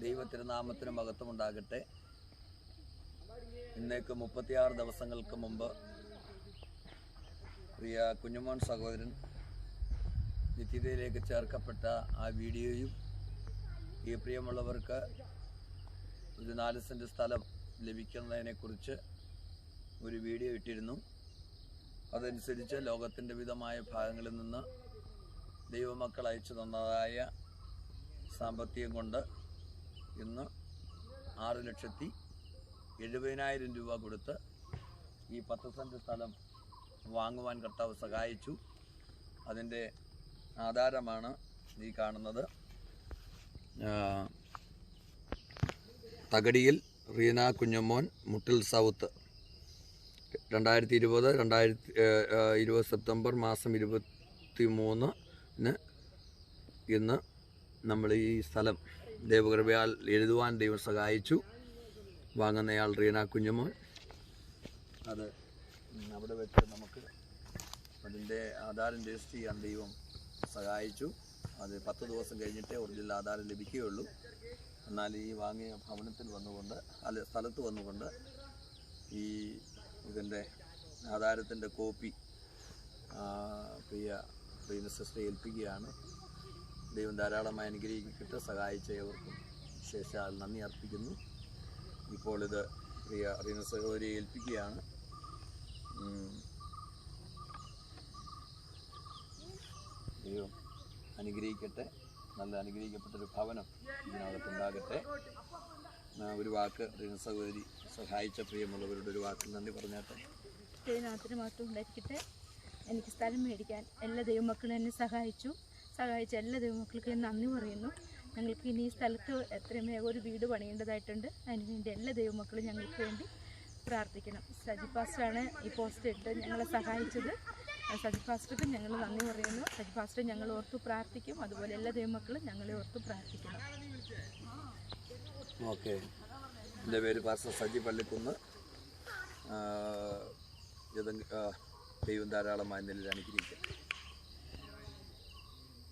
ദൈവത്തിരുനാമത്തിന് മഹത്വമുണ്ടാകട്ടെ. ഇന്നേക്ക് 36 ദിവസങ്ങൾക്ക് മുമ്പ് പ്രിയ കുഞ്ഞുമോൻ സഹോദരൻ നിത്യതയിലേക്ക് ചേർക്കപ്പെട്ട ആ വീഡിയോയും ഈ പ്രിയമുള്ളവർക്ക് ഒരു 4 സെൻറ്റ് സ്ഥലം ലഭിക്കുന്നതിനെക്കുറിച്ച് ഒരു വീഡിയോ ഇട്ടിരുന്നു. അതനുസരിച്ച് ലോകത്തിൻ്റെ വിവിധമായ ഭാഗങ്ങളിൽ നിന്ന് ദൈവമക്കൾ അയച്ചു തന്നതായ സാമ്പത്തികം കൊണ്ട് ഇന്ന് 6,70,000 രൂപ കൊടുത്ത് ഈ 10 സെൻറ്റ് സ്ഥലം വാങ്ങുവാൻ കർത്താവ് സഹായിച്ചു. അതിൻ്റെ ആധാരമാണ് ഈ കാണുന്നത്. തകടിയിൽ റീന കുഞ്ഞുമോൻ, മുട്ടിൽ സൗത്ത്, 2020 സെപ്റ്റംബർ മാസം 23-ന് ഇന്ന് നമ്മൾ ഈ സ്ഥലം ദൈവകൃപയാൽ എഴുതുവാൻ ദൈവം സഹായിച്ചു. വാങ്ങുന്നയാൾ റീന കുഞ്ഞുമോൻ. അത് അവിടെ വെച്ച് നമുക്ക് അതിൻ്റെ ആധാരം രജിസ്റ്റർ ചെയ്യാൻ ദൈവം സഹായിച്ചു. അത് 10 ദിവസം കഴിഞ്ഞിട്ടേ ഒറിജിനൽ ആധാരം ലഭിക്കുകയുള്ളൂ. എന്നാൽ ഈ വാങ്ങിയ ഭവനത്തിൽ വന്നുകൊണ്ട് സ്ഥലത്ത് വന്നുകൊണ്ട് ഈ ഇതിൻ്റെ ആധാരത്തിൻ്റെ കോപ്പി പ്രിയ സിസ്റ്ററെ ഏൽപ്പിക്കുകയാണ്. ദൈവം ധാരാളമായി അനുഗ്രഹിക്കട്ടെ. സഹായിച്ച ഏവർക്കും വിശേഷാൽ നന്ദി അർപ്പിക്കുന്നു. ഇപ്പോൾ ഇത് പ്രിയ റീന സഹോദരിയെ ഏൽപ്പിക്കുകയാണ്. ദൈവം അനുഗ്രഹിക്കട്ടെ. നല്ല അനുഗ്രഹിക്കപ്പെട്ടൊരു ഭവനം ഇതിനകത്തുണ്ടാകട്ടെ. ഒരു വാക്ക് റീന സഹോദരി സഹായിച്ച പ്രിയമുള്ളവരുടെ ഒരു വാക്കിൽ നന്ദി പറഞ്ഞാട്ടെ. ദൈവനാമത്തിന് മാത്രം ഉണ്ടായിരിക്കട്ടെ. എനിക്ക് സ്ഥലം മേടിക്കാൻ എല്ലാ ദൈവമക്കളും എന്നെ സഹായിച്ച എല്ലാ ദൈവമക്കൾക്കും ഞാൻ നന്ദി പറയുന്നു. ഞങ്ങൾക്ക് ഇനി ഈ സ്ഥലത്ത് എത്രയും വേഗം ഒരു വീട് പണിയേണ്ടതായിട്ടുണ്ട്. അതിനുവേണ്ടി എല്ലാ ദൈവമക്കളും ഞങ്ങൾക്ക് വേണ്ടി പ്രാർത്ഥിക്കണം. സജി പാസ്റ്ററാണ് ഈ പോസ്റ്റ് ഇട്ട് ഞങ്ങളെ സഹായിച്ചത്. സജി പാസ്റ്റർക്ക് ഞങ്ങൾ നന്ദി പറയുന്നു. സജി പാസ്റ്റർ ഞങ്ങൾ ഓർത്തു പ്രാർത്ഥിക്കും. അതുപോലെ എല്ലാ ദൈവമക്കളും ഞങ്ങളെ ഓർത്തു പ്രാർത്ഥിക്കണം. ഓക്കെ. എൻ്റെ പേര് പാസ്റ്റർ സജി പള്ളിക്കുന്ന്. ദൈവം ധാരാളമായി നിലയിൽ അനുഗ്രഹിക്കും.